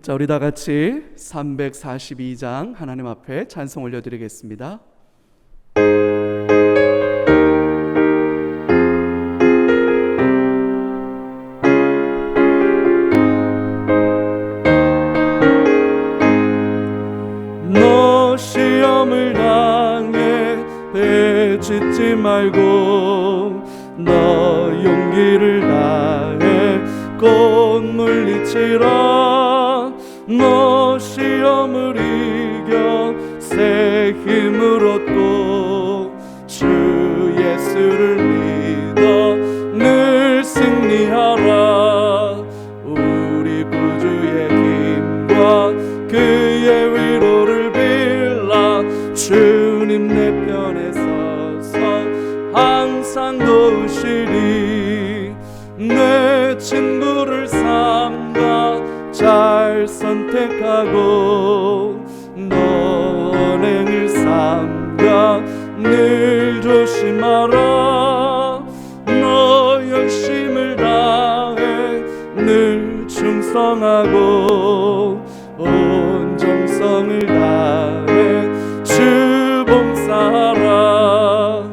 자, 우리 다 같이 342장 하나님 앞에 찬송 올려드리겠습니다. 너 시험을 당해 배짓지 말고 너 용기를 다해 곧 물리치라. 너 시험을 이겨 새 힘을 얻고 주 예수를 믿어 늘 승리하라. 우리 구주의 힘과 그의 위로를 빌라. 주님 내 편에 서서 항상 도우시리. 내 친구를 삼가 잘 선택하고 너 언행을 삼가 늘 조심하라. 너 열심을 다해 늘 충성하고 온 정성을 다해 주 봉사하라.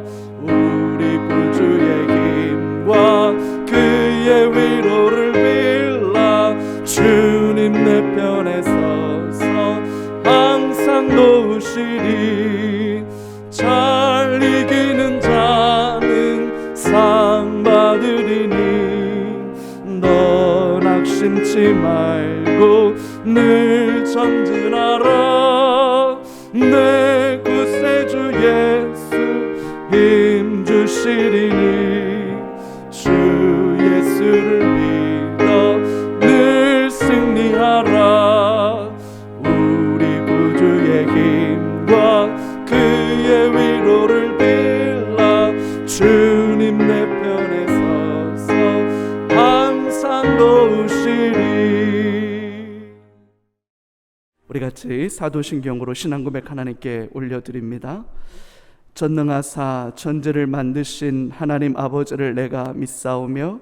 우리 구주의 힘과 그의 위로를 빌라. 주님 내 편에 서서 항상 도우시리. 잘 이기는 자는 상 받으리니. 너 낙심치 말고 늘 전진하라. 내 구세주 예수 힘 주시리니. 주 예수를 믿어 늘 승리하라. 우리 구주의 힘과 그의 위로를 빌라. 주님 내 편에 서서 항상 도우시리. 우리 같이 사도신경으로 신앙고백 하나님께 올려드립니다. 전능하사 천지를 만드신 하나님 아버지를 내가 믿사오며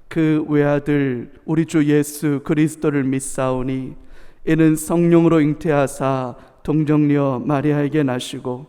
그 외아들 우리 주 예수 그리스도를 믿사오니. 이는 성령으로 잉태하사 동정녀 마리아에게 나시고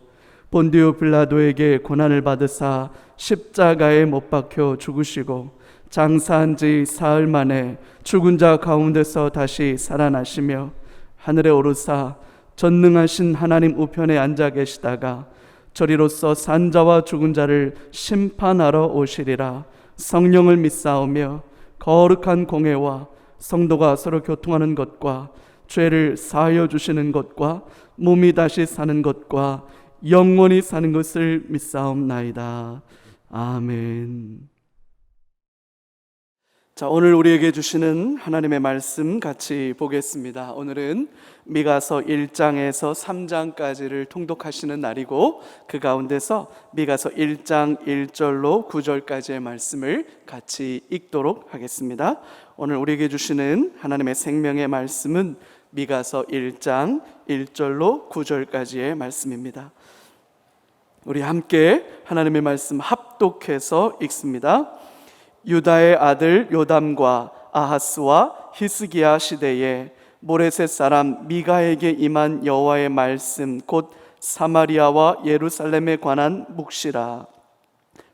본디오 빌라도에게 고난을 받으사 십자가에 못 박혀 죽으시고 장사한 지 사흘 만에 죽은 자 가운데서 다시 살아나시며 하늘에 오르사 전능하신 하나님 우편에 앉아 계시다가 저리로서 산 자와 죽은 자를 심판하러 오시리라. 성령을 믿사오며 거룩한 공회와 성도가 서로 교통하는 것과 죄를 사하여 주시는 것과 몸이 다시 사는 것과 영원히 사는 것을 믿사옵나이다. 아멘. 자, 오늘 우리에게 주시는 하나님의 말씀 같이 보겠습니다. 오늘은 미가서 1장에서 3장까지를 통독하시는 날이고 그 가운데서 미가서 1장 1절로 9절까지의 말씀을 같이 읽도록 하겠습니다. 오늘 우리에게 주시는 하나님의 생명의 말씀은 미가서 1장 1절로 9절까지의 말씀입니다. 우리 함께 하나님의 말씀 합독해서 읽습니다. 유다의 아들 요담과 아하스와 히스기야 시대에 모레셋 사람 미가에게 임한 여호와의 말씀 곧 사마리아와 예루살렘에 관한 묵시라.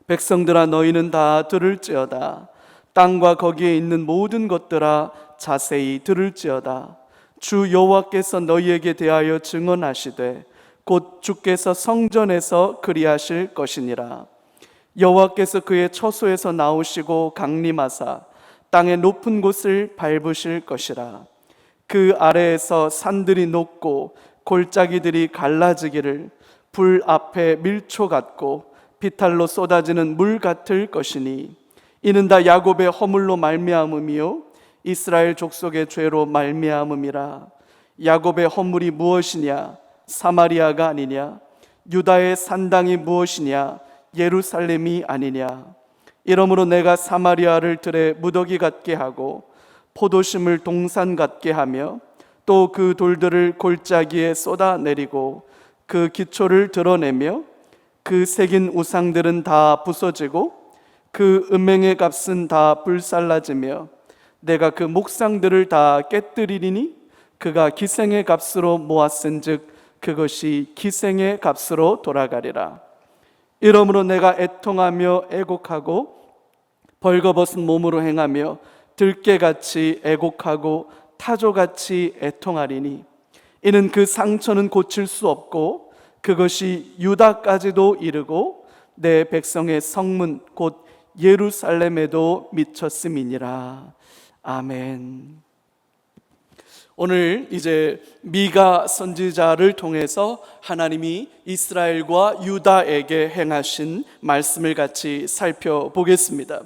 백성들아 너희는 다 들을지어다. 땅과 거기에 있는 모든 것들아 자세히 들을지어다. 주 여호와께서 너희에게 대하여 증언하시되 곧 주께서 성전에서 그리하실 것이니라. 여호와께서 그의 처소에서 나오시고 강림하사 땅의 높은 곳을 밟으실 것이라. 그 아래에서 산들이 녹고 골짜기들이 갈라지기를 불 앞에 밀초 같고 비탈로 쏟아지는 물 같을 것이니 이는 다 야곱의 허물로 말미암음이요 이스라엘 족속의 죄로 말미암음이라. 야곱의 허물이 무엇이냐? 사마리아가 아니냐? 유다의 산당이 무엇이냐? 예루살렘이 아니냐? 이러므로 내가 사마리아를 들에 무더기 같게 하고 포도심을 동산 같게 하며 또 그 돌들을 골짜기에 쏟아내리고 그 기초를 드러내며 그 새긴 우상들은 다 부서지고 그 음행의 값은 다 불살라지며 내가 그 목상들을 다 깨뜨리리니 그가 기생의 값으로 모았은즉 그것이 기생의 값으로 돌아가리라. 이러므로 내가 애통하며 애곡하고 벌거벗은 몸으로 행하며 들깨같이 애곡하고 타조같이 애통하리니 이는 그 상처는 고칠 수 없고 그것이 유다까지도 이르고 내 백성의 성문 곧 예루살렘에도 미쳤음이니라. 아멘. 오늘 이제 미가 선지자를 통해서 하나님이 이스라엘과 유다에게 행하신 말씀을 같이 살펴보겠습니다.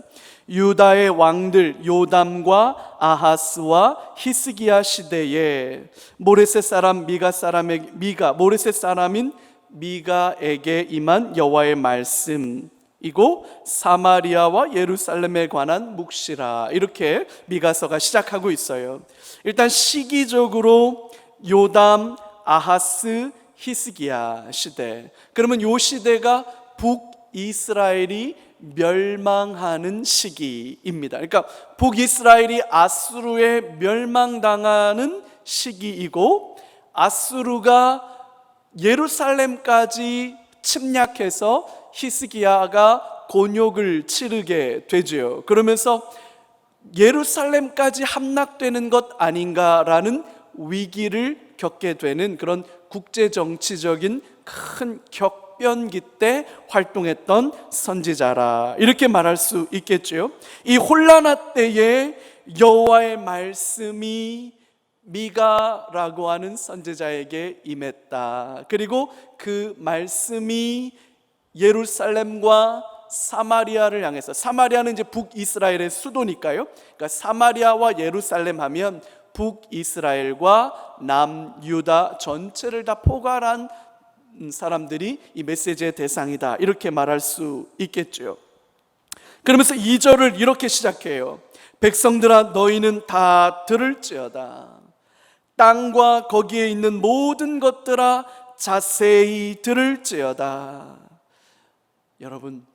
유다의 왕들 요담과 아하스와 히스기야 시대에 모레셋 사람 모레셋 사람인 미가에게 임한 여호와의 말씀이고 사마리아와 예루살렘에 관한 묵시라, 이렇게 미가서가 시작하고 있어요. 일단 시기적으로 요담, 아하스, 히스기야 시대, 그러면 이 시대가 북이스라엘이 멸망하는 시기입니다. 그러니까 북이스라엘이 아수르에 멸망당하는 시기이고 아수르가 예루살렘까지 침략해서 히스기야가 곤욕을 치르게 되죠. 그러면서 예루살렘까지 함락되는 것 아닌가라는 위기를 겪게 되는 그런 국제정치적인 큰 격변기 때 활동했던 선지자라, 이렇게 말할 수 있겠죠. 이 혼란한 때에 여호와의 말씀이 미가라고 하는 선지자에게 임했다. 그리고 그 말씀이 예루살렘과 사마리아를 향해서, 사마리아는 이제 북이스라엘의 수도니까요. 그러니까 사마리아와 예루살렘 하면 북이스라엘과 남유다 전체를 다 포괄한 사람들이 이 메시지의 대상이다, 이렇게 말할 수 있겠죠. 그러면서 2절을 이렇게 시작해요. 백성들아 너희는 다 들을지어다. 땅과 거기에 있는 모든 것들아 자세히 들을지어다. 여러분,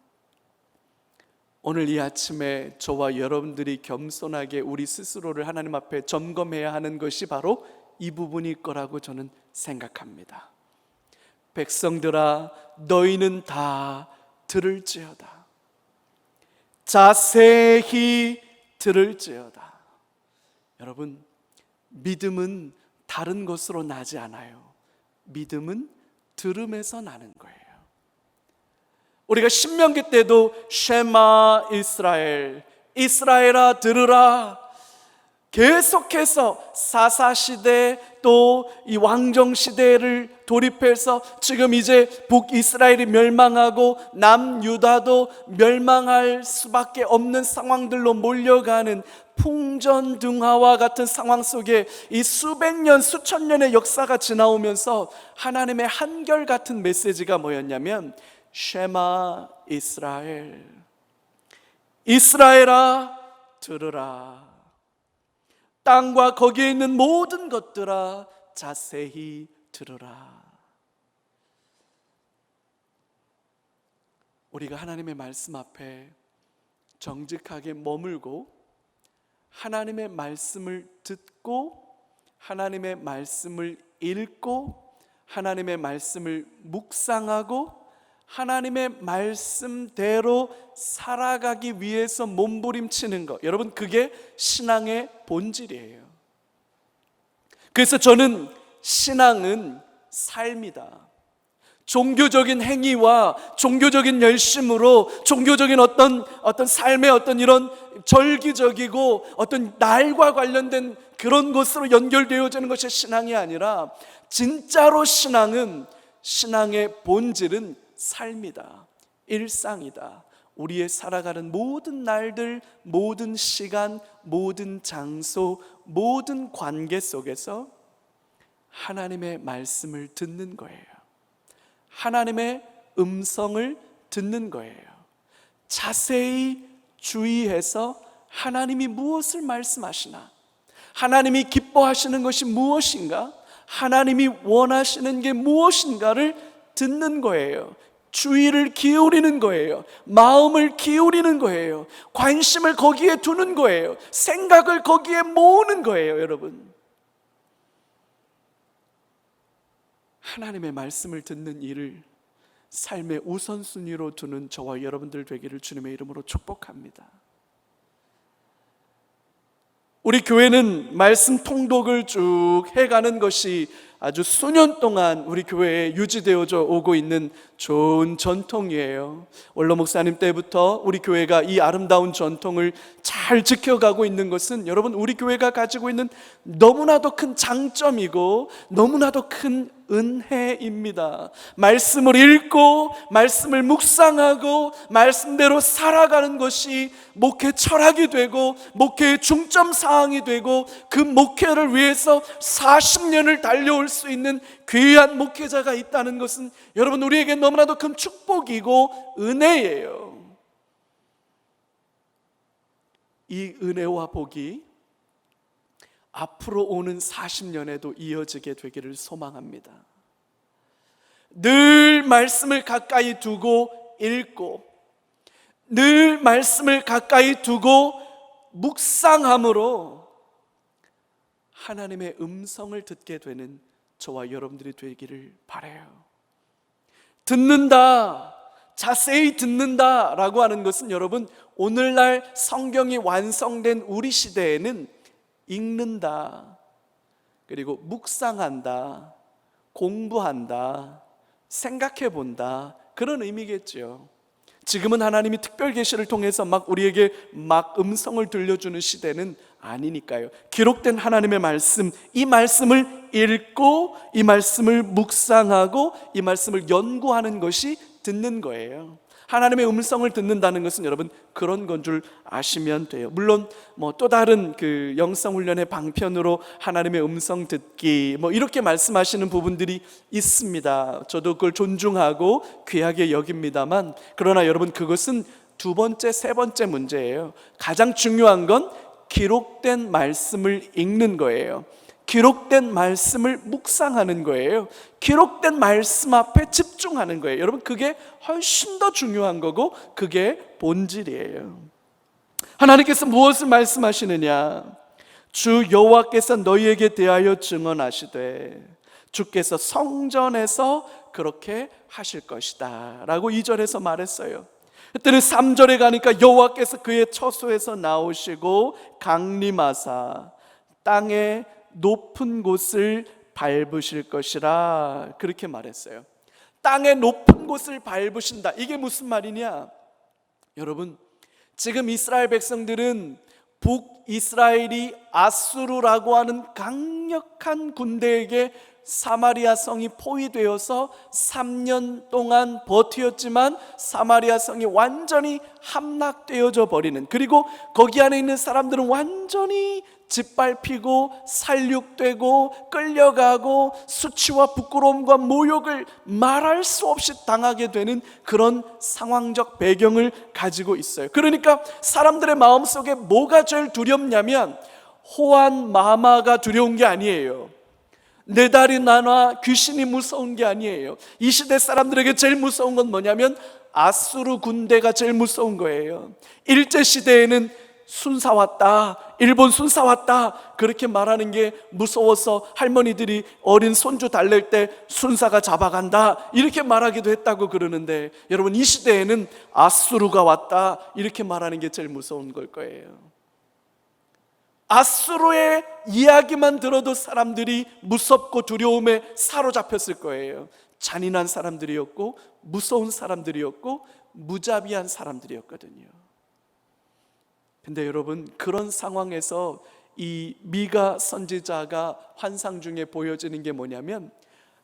오늘 이 아침에 저와 여러분들이 겸손하게 우리 스스로를 하나님 앞에 점검해야 하는 것이 바로 이 부분일 거라고 저는 생각합니다. 백성들아 너희는 다 들을지어다. 자세히 들을지어다. 여러분, 믿음은 다른 것으로 나지 않아요. 믿음은 들음에서 나는 거예요. 우리가 신명기 때도 쉐마 이스라엘, 이스라엘아 들으라, 계속해서 사사시대 또 이 왕정시대를 돌입해서 지금 이제 북이스라엘이 멸망하고 남유다도 멸망할 수밖에 없는 상황들로 몰려가는 풍전등화와 같은 상황 속에 이 수백 년, 수천 년의 역사가 지나오면서 하나님의 한결같은 메시지가 뭐였냐면 쉐마 이스라엘, 이스라엘아 들으라. 땅과 거기에 있는 모든 것들아 자세히 들으라. 우리가 하나님의 말씀 앞에 정직하게 머물고 하나님의 말씀을 듣고 하나님의 말씀을 읽고 하나님의 말씀을 묵상하고 하나님의 말씀대로 살아가기 위해서 몸부림치는 것, 여러분 그게 신앙의 본질이에요. 그래서 저는 신앙은 삶이다. 종교적인 행위와 종교적인 열심으로 종교적인 어떤 삶의 어떤 이런 절기적이고 어떤 날과 관련된 그런 것으로 연결되어지는 것이 신앙이 아니라 진짜로 신앙의 본질은 삶이다. 일상이다. 우리의 살아가는 모든 날들, 모든 시간, 모든 장소, 모든 관계 속에서 하나님의 말씀을 듣는 거예요. 하나님의 음성을 듣는 거예요. 자세히 주의해서 하나님이 무엇을 말씀하시나, 하나님이 기뻐하시는 것이 무엇인가, 하나님이 원하시는 게 무엇인가를 듣는 거예요. 주의를 기울이는 거예요. 마음을 기울이는 거예요. 관심을 거기에 두는 거예요. 생각을 거기에 모으는 거예요. 여러분, 하나님의 말씀을 듣는 일을 삶의 우선순위로 두는 저와 여러분들 되기를 주님의 이름으로 축복합니다. 우리 교회는 말씀 통독을 쭉 해가는 것이 아주 수년 동안 우리 교회에 유지되어져 오고 있는 좋은 전통이에요. 원로 목사님 때부터 우리 교회가 이 아름다운 전통을 잘 지켜가고 있는 것은 여러분 우리 교회가 가지고 있는 너무나도 큰 장점이고 너무나도 큰 은혜입니다. 말씀을 읽고 말씀을 묵상하고 말씀대로 살아가는 것이 목회 철학이 되고 목회의 중점 사항이 되고 그 목회를 위해서 40년을 달려올 수 있는 귀한 목회자가 있다는 것은 여러분 우리에게 너무나도 큰 축복이고 은혜예요. 이 은혜와 복이 앞으로 오는 40년에도 이어지게 되기를 소망합니다. 늘 말씀을 가까이 두고 읽고 늘 말씀을 가까이 두고 묵상함으로 하나님의 음성을 듣게 되는 저와 여러분들이 되기를 바라요. 듣는다, 자세히 듣는다라고 하는 것은 여러분 오늘날 성경이 완성된 우리 시대에는 읽는다, 그리고 묵상한다, 공부한다, 생각해 본다, 그런 의미겠죠. 지금은 하나님이 특별 계시를 통해서 막 우리에게 막 음성을 들려주는 시대는 아니니까요. 기록된 하나님의 말씀, 이 말씀을 읽고 이 말씀을 묵상하고 이 말씀을 연구하는 것이 듣는 거예요. 하나님의 음성을 듣는다는 것은 여러분 그런 건 줄 아시면 돼요. 물론 또 다른 그 영성훈련의 방편으로 하나님의 음성 듣기 이렇게 말씀하시는 부분들이 있습니다. 저도 그걸 존중하고 귀하게 여깁니다만, 그러나 여러분 그것은 두 번째, 세 번째 문제예요. 가장 중요한 건 기록된 말씀을 읽는 거예요. 기록된 말씀을 묵상하는 거예요. 기록된 말씀 앞에 집중하는 거예요. 여러분 그게 훨씬 더 중요한 거고 그게 본질이에요. 하나님께서 무엇을 말씀하시느냐? 주 여호와께서 너희에게 대하여 증언하시되 주께서 성전에서 그렇게 하실 것이다 라고 2절에서 말했어요. 그때는 3절에 가니까 여호와께서 그의 처소에서 나오시고 강림하사 땅에 높은 곳을 밟으실 것이라 그렇게 말했어요. 땅의 높은 곳을 밟으신다. 이게 무슨 말이냐? 여러분 지금 이스라엘 백성들은 북이스라엘이 아수르라고 하는 강력한 군대에게 사마리아 성이 포위되어서 3년 동안 버티었지만 사마리아 성이 완전히 함락되어져 버리는, 그리고 거기 안에 있는 사람들은 완전히 짓밟히고 살육되고 끌려가고 수치와 부끄러움과 모욕을 말할 수 없이 당하게 되는 그런 상황적 배경을 가지고 있어요. 그러니까 사람들의 마음속에 뭐가 제일 두렵냐면 호환 마마가 두려운 게 아니에요. 내 다리 나나 귀신이 무서운 게 아니에요. 이 시대 사람들에게 제일 무서운 건 뭐냐면 아수르 군대가 제일 무서운 거예요. 일제시대에는 순사 왔다, 일본 순사 왔다 그렇게 말하는 게 무서워서 할머니들이 어린 손주 달랠 때 순사가 잡아간다 이렇게 말하기도 했다고 그러는데, 여러분 이 시대에는 아수르가 왔다 이렇게 말하는 게 제일 무서운 걸 거예요. 아수르의 이야기만 들어도 사람들이 무섭고 두려움에 사로잡혔을 거예요. 잔인한 사람들이었고 무서운 사람들이었고 무자비한 사람들이었거든요. 근데 여러분 그런 상황에서 이 미가 선지자가 환상 중에 보여지는 게 뭐냐면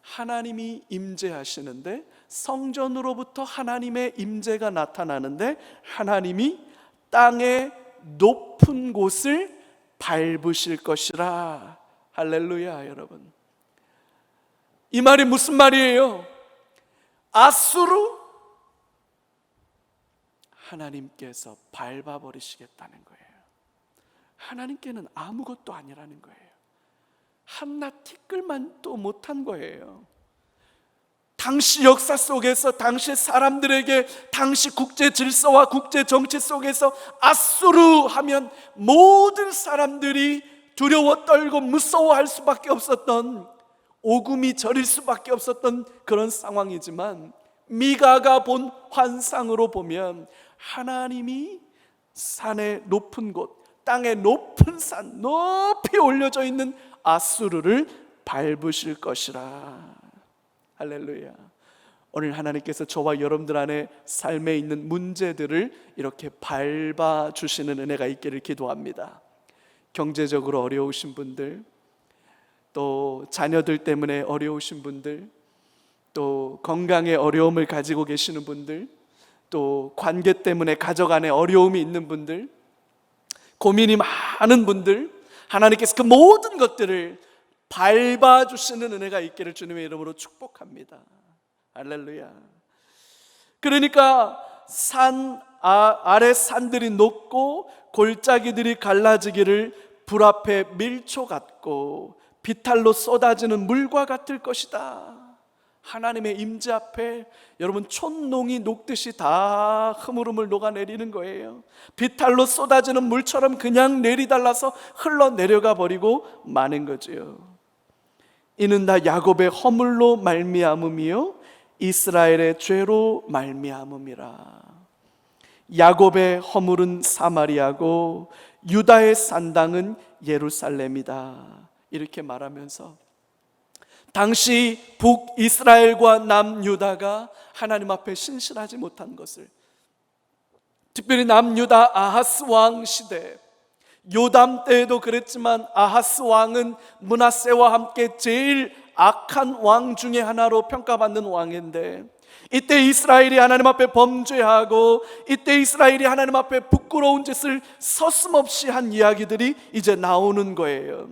하나님이 임재하시는데, 성전으로부터 하나님의 임재가 나타나는데 하나님이 땅의 높은 곳을 밟으실 것이라. 할렐루야. 여러분 이 말이 무슨 말이에요? 아수르 하나님께서 밟아버리시겠다는 거예요. 하나님께는 아무것도 아니라는 거예요. 한낱 티끌만도 못한 거예요. 당시 역사 속에서 당시 사람들에게 당시 국제 질서와 국제 정치 속에서 아수르 하면 모든 사람들이 두려워 떨고 무서워할 수밖에 없었던 오금이 저릴 수밖에 없었던 그런 상황이지만 미가가 본 환상으로 보면 하나님이 산의 높은 곳, 땅의 높은 산, 높이 올려져 있는 아수르를 밟으실 것이라. 할렐루야. 오늘 하나님께서 저와 여러분들 안에 삶에 있는 문제들을 이렇게 밟아주시는 은혜가 있기를 기도합니다. 경제적으로 어려우신 분들, 또 자녀들 때문에 어려우신 분들, 또 건강에 어려움을 가지고 계시는 분들, 또 관계 때문에 가족 안에 어려움이 있는 분들, 고민이 많은 분들, 하나님께서 그 모든 것들을 밟아주시는 은혜가 있기를 주님의 이름으로 축복합니다. 할렐루야. 그러니까 산 아래 산들이 높고 골짜기들이 갈라지기를 불 앞에 밀초 같고 비탈로 쏟아지는 물과 같을 것이다. 하나님의 임재 앞에 여러분 촛농이 녹듯이 다 흐물흐물 녹아내리는 거예요. 비탈로 쏟아지는 물처럼 그냥 내리달라서 흘러내려가 버리고 마는 거지요. 이는 다 야곱의 허물로 말미암음이요 이스라엘의 죄로 말미암음이라. 야곱의 허물은 사마리아고 유다의 산당은 예루살렘이다. 이렇게 말하면서 당시 북이스라엘과 남유다가 하나님 앞에 신실하지 못한 것을, 특별히 남유다 아하스 왕 시대, 요담 때에도 그랬지만 아하스 왕은 므낫세와 함께 제일 악한 왕 중에 하나로 평가받는 왕인데, 이때 이스라엘이 하나님 앞에 범죄하고 이때 이스라엘이 하나님 앞에 부끄러운 짓을 서슴없이 한 이야기들이 이제 나오는 거예요.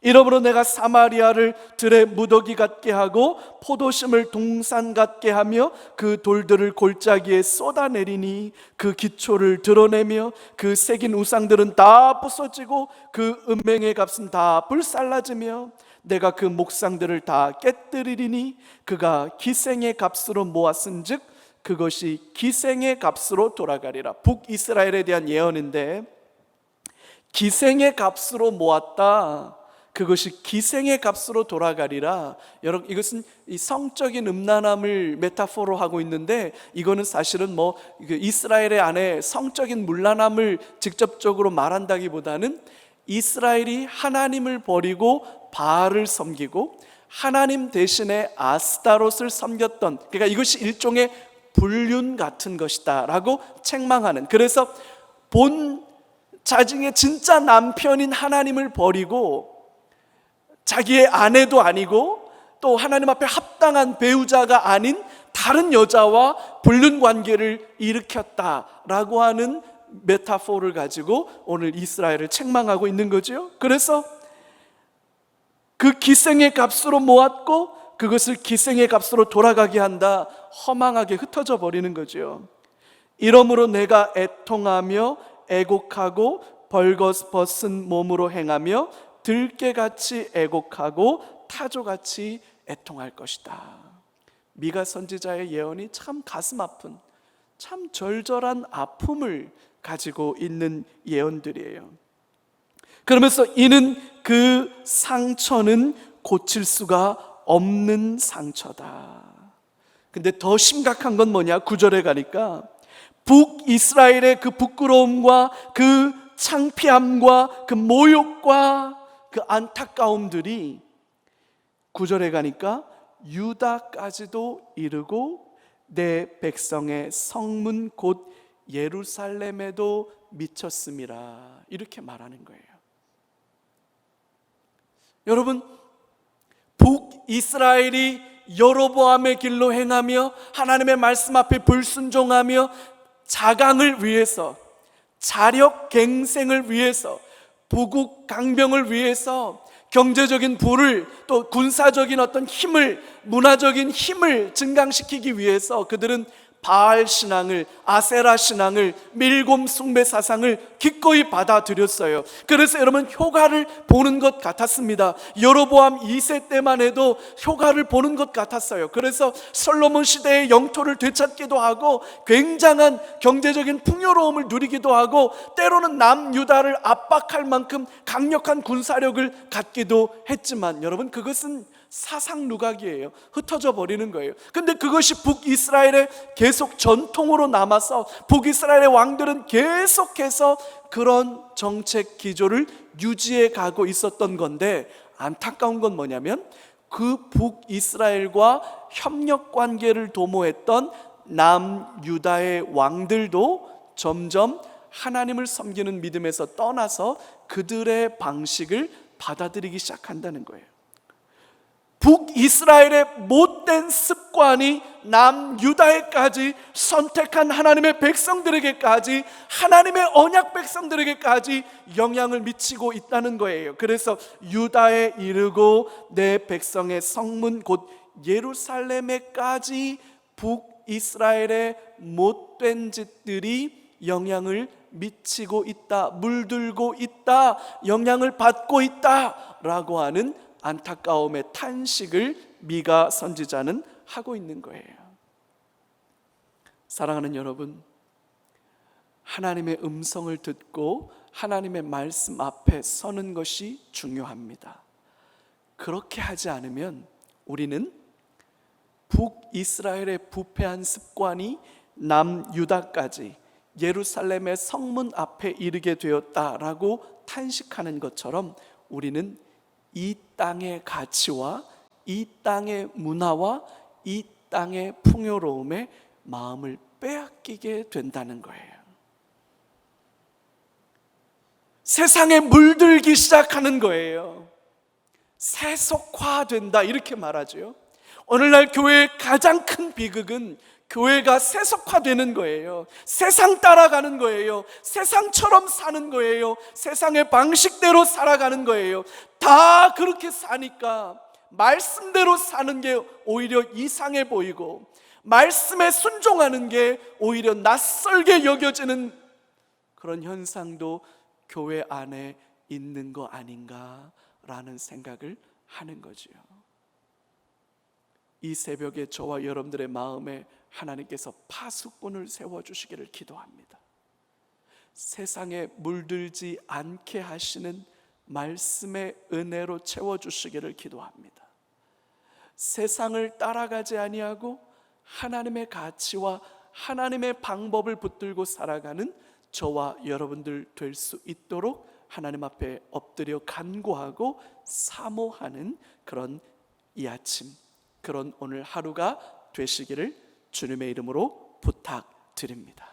이러므로 내가 사마리아를 들의 무더기 같게 하고 포도심을 동산 같게 하며 그 돌들을 골짜기에 쏟아내리니 그 기초를 드러내며 그 새긴 우상들은 다 부서지고 그 은행의 값은 다 불살라지며 내가 그 목상들을 다 깨뜨리리니 그가 기생의 값으로 모았은즉 그것이 기생의 값으로 돌아가리라. 북이스라엘에 대한 예언인데, 기생의 값으로 모았다, 그것이 기생의 값으로 돌아가리라. 여러분, 이것은 이 성적인 음란함을 메타포로 하고 있는데, 이거는 사실은 이스라엘의 안에 성적인 문란함을 직접적으로 말한다기보다는 이스라엘이 하나님을 버리고 바알을 섬기고 하나님 대신에 아스타롯을 섬겼던, 그러니까 이것이 일종의 불륜 같은 것이다 라고 책망하는, 그래서 본 자증의 진짜 남편인 하나님을 버리고 자기의 아내도 아니고 또 하나님 앞에 합당한 배우자가 아닌 다른 여자와 불륜 관계를 일으켰다라고 하는 메타포를 가지고 오늘 이스라엘을 책망하고 있는 거죠. 그래서 그 기생의 값으로 모았고 그것을 기생의 값으로 돌아가게 한다, 허망하게 흩어져 버리는 거죠. 이러므로 내가 애통하며 애곡하고 벌거벗은 몸으로 행하며 들깨같이 애곡하고 타조같이 애통할 것이다. 미가 선지자의 예언이 참 가슴 아픈, 참 절절한 아픔을 가지고 있는 예언들이에요. 그러면서 이는 그 상처는 고칠 수가 없는 상처다. 근데 더 심각한 건 뭐냐? 9절에 가니까 북이스라엘의 그 부끄러움과 그 창피함과 그 모욕과 그 안타까움들이 9절에 가니까 유다까지도 이르고 내 백성의 성문 곧 예루살렘에도 미쳤음이라. 이렇게 말하는 거예요. 여러분, 북이스라엘이 여로보암의 길로 행하며 하나님의 말씀 앞에 불순종하며 자강을 위해서, 자력갱생을 위해서, 부국 강병을 위해서, 경제적인 부를, 또 군사적인 어떤 힘을, 문화적인 힘을 증강시키기 위해서 그들은 바알 신앙을, 아세라 신앙을, 밀곰 숭배 사상을 기꺼이 받아들였어요. 그래서 여러분, 효과를 보는 것 같았습니다. 여로보암 2세 때만 해도 효과를 보는 것 같았어요. 그래서 솔로몬 시대의 영토를 되찾기도 하고 굉장한 경제적인 풍요로움을 누리기도 하고 때로는 남유다를 압박할 만큼 강력한 군사력을 갖기도 했지만, 여러분, 그것은 사상 누각이에요. 흩어져 버리는 거예요. 근데 그것이 북이스라엘의 계속 전통으로 남아서 북이스라엘의 왕들은 계속해서 그런 정책 기조를 유지해 가고 있었던 건데, 안타까운 건 뭐냐면 그 북이스라엘과 협력 관계를 도모했던 남유다의 왕들도 점점 하나님을 섬기는 믿음에서 떠나서 그들의 방식을 받아들이기 시작한다는 거예요. 북이스라엘의 못된 습관이 남유다에까지, 선택한 하나님의 백성들에게까지, 하나님의 언약 백성들에게까지 영향을 미치고 있다는 거예요. 그래서 유다에 이르고 내 백성의 성문 곧 예루살렘에까지 북이스라엘의 못된 짓들이 영향을 미치고 있다, 물들고 있다, 영향을 받고 있다라고 하는 안타까움의 탄식을 미가 선지자는 하고 있는 거예요. 사랑하는 여러분, 하나님의 음성을 듣고 하나님의 말씀 앞에 서는 것이 중요합니다. 그렇게 하지 않으면 우리는 북이스라엘의 부패한 습관이 남유다까지 예루살렘의 성문 앞에 이르게 되었다라고 탄식하는 것처럼 우리는 이 땅의 가치와 이 땅의 문화와 이 땅의 풍요로움에 마음을 빼앗기게 된다는 거예요. 세상에 물들기 시작하는 거예요. 세속화된다 이렇게 말하죠. 오늘날 교회의 가장 큰 비극은 교회가 세속화되는 거예요. 세상 따라가는 거예요. 세상처럼 사는 거예요. 세상의 방식대로 살아가는 거예요. 다 그렇게 사니까 말씀대로 사는 게 오히려 이상해 보이고, 말씀에 순종하는 게 오히려 낯설게 여겨지는 그런 현상도 교회 안에 있는 거 아닌가라는 생각을 하는 거지요. 이 새벽에 저와 여러분들의 마음에 하나님께서 파수꾼을 세워주시기를 기도합니다. 세상에 물들지 않게 하시는 말씀의 은혜로 채워주시기를 기도합니다. 세상을 따라가지 아니하고 하나님의 가치와 하나님의 방법을 붙들고 살아가는 저와 여러분들 될 수 있도록 하나님 앞에 엎드려 간구하고 사모하는 그런 이 아침, 그런 오늘 하루가 되시기를 주님의 이름으로 부탁드립니다.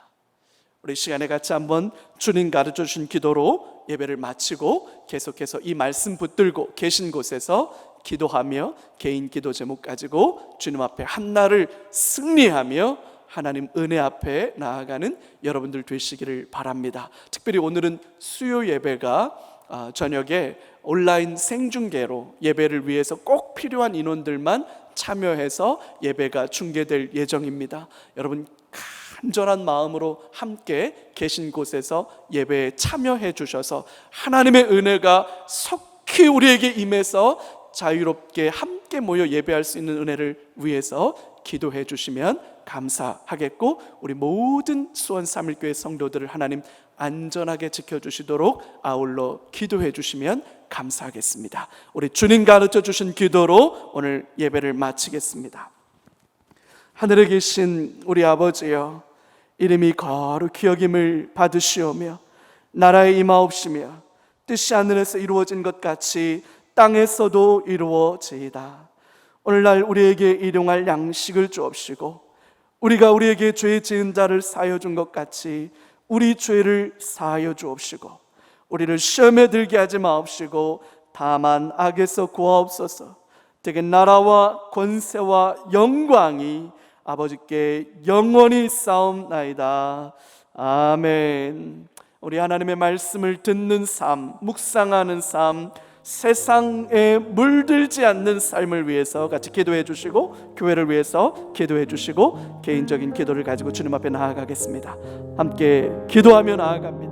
우리 시간에 같이 한번 주님 가르쳐 주신 기도로 예배를 마치고 계속해서 이 말씀 붙들고 계신 곳에서 기도하며 개인 기도 제목 가지고 주님 앞에 한날을 승리하며 하나님 은혜 앞에 나아가는 여러분들 되시기를 바랍니다. 특별히 오늘은 수요 예배가 저녁에 온라인 생중계로 예배를 위해서 꼭 필요한 인원들만 참여해서 예배가 중계될 예정입니다. 여러분 간절한 마음으로 함께 계신 곳에서 예배에 참여해 주셔서 하나님의 은혜가 속히 우리에게 임해서 자유롭게 함께 모여 예배할 수 있는 은혜를 위해서 기도해 주시면 감사하겠고, 우리 모든 수원 삼일교회 성도들을 하나님 안전하게 지켜주시도록 아울러 기도해 주시면 감사하겠습니다. 우리 주님 가르쳐 주신 기도로 오늘 예배를 마치겠습니다. 하늘에 계신 우리 아버지여, 이름이 거룩히 여김을 받으시오며 나라의 임하옵시며 뜻이 하늘에서 이루어진 것 같이 땅에서도 이루어지이다. 오늘날 우리에게 일용할 양식을 주옵시고, 우리가 우리에게 죄 지은 자를 사하여 준 것 같이 우리 죄를 사하여 주옵시고, 우리를 시험에 들게 하지 마옵시고 다만 악에서 구하옵소서. 되게 나라와 권세와 영광이 아버지께 영원히 싸움나이다. 아멘. 우리 하나님의 말씀을 듣는 삶, 묵상하는 삶, 세상에 물들지 않는 삶을 위해서 같이 기도해 주시고, 교회를 위해서 기도해 주시고, 개인적인 기도를 가지고 주님 앞에 나아가겠습니다. 함께 기도하며 나아갑니다.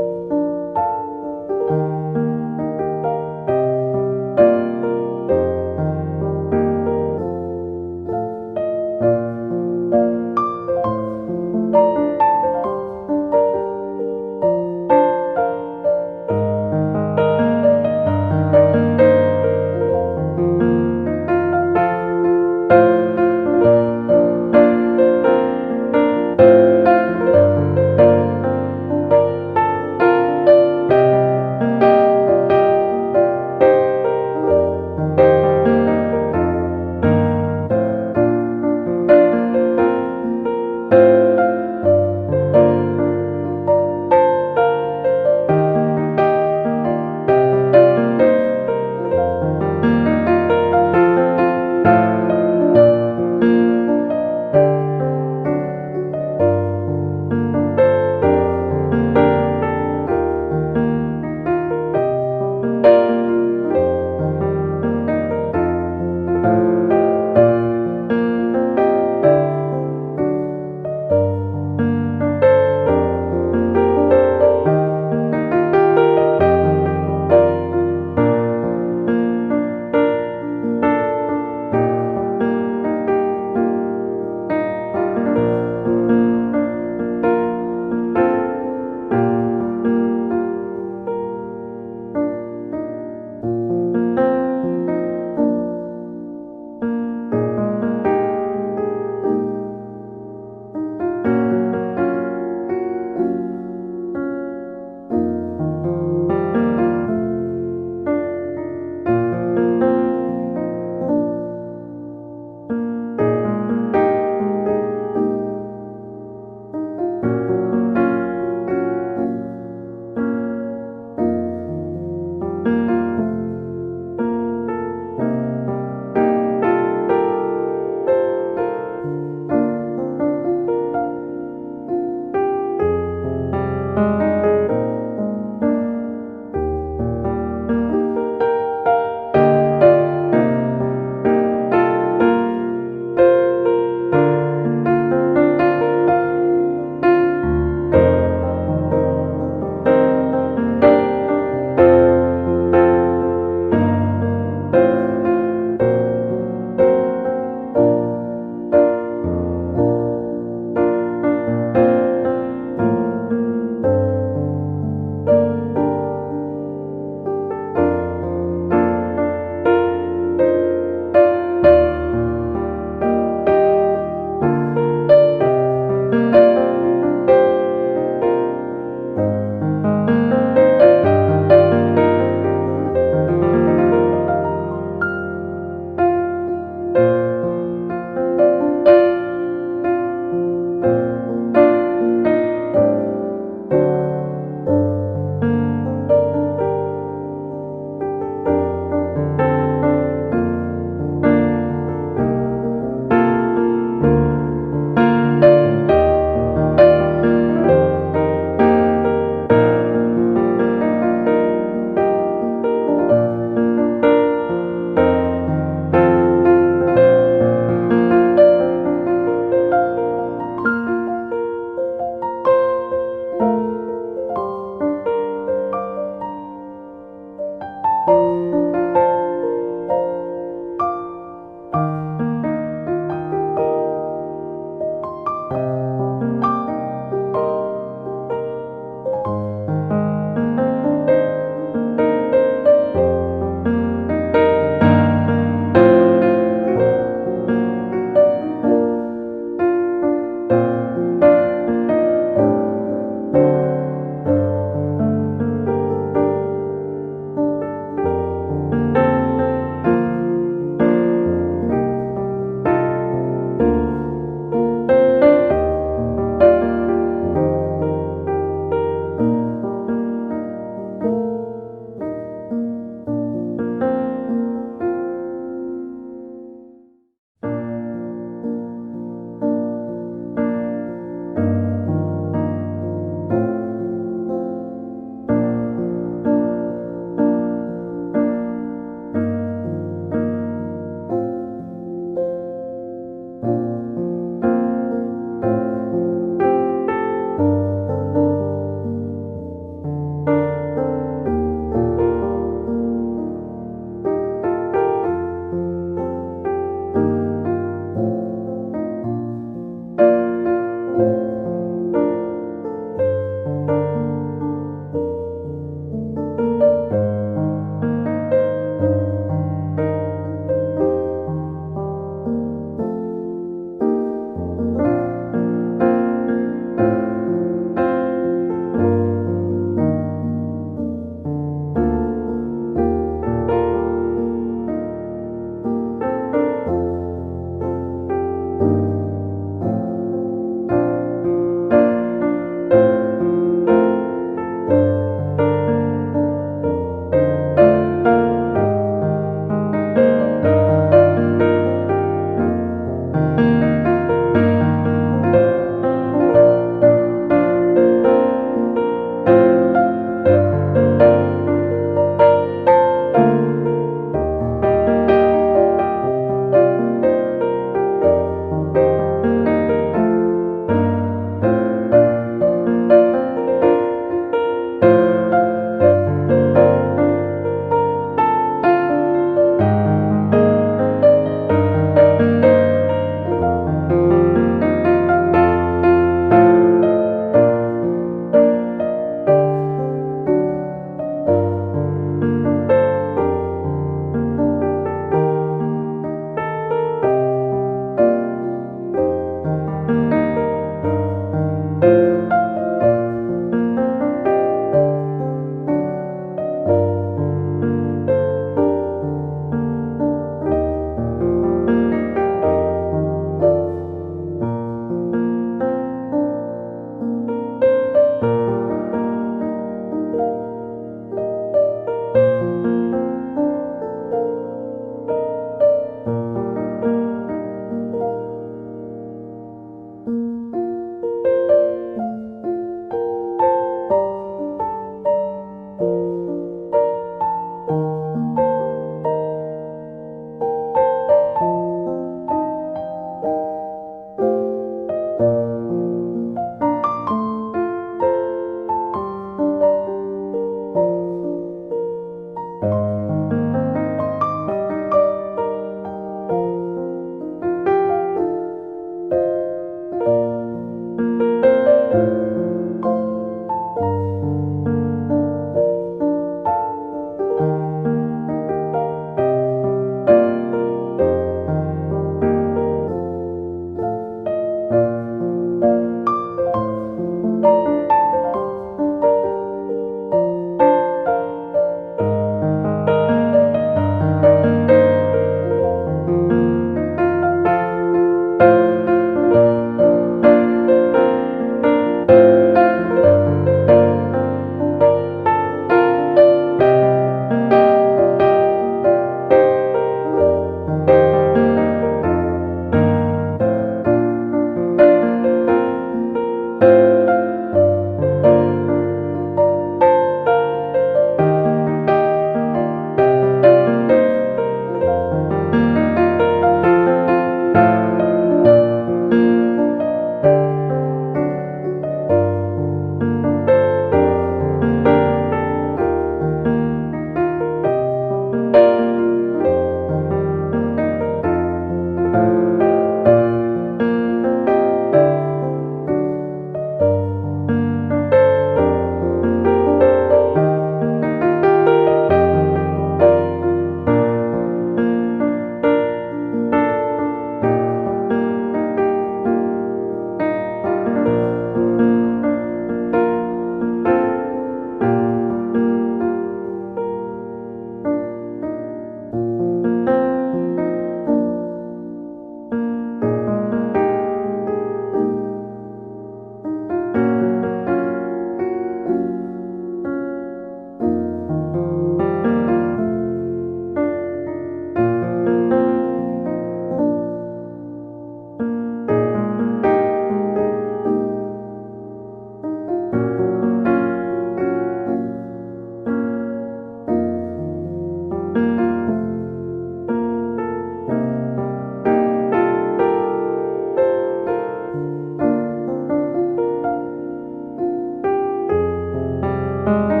주시옵소서.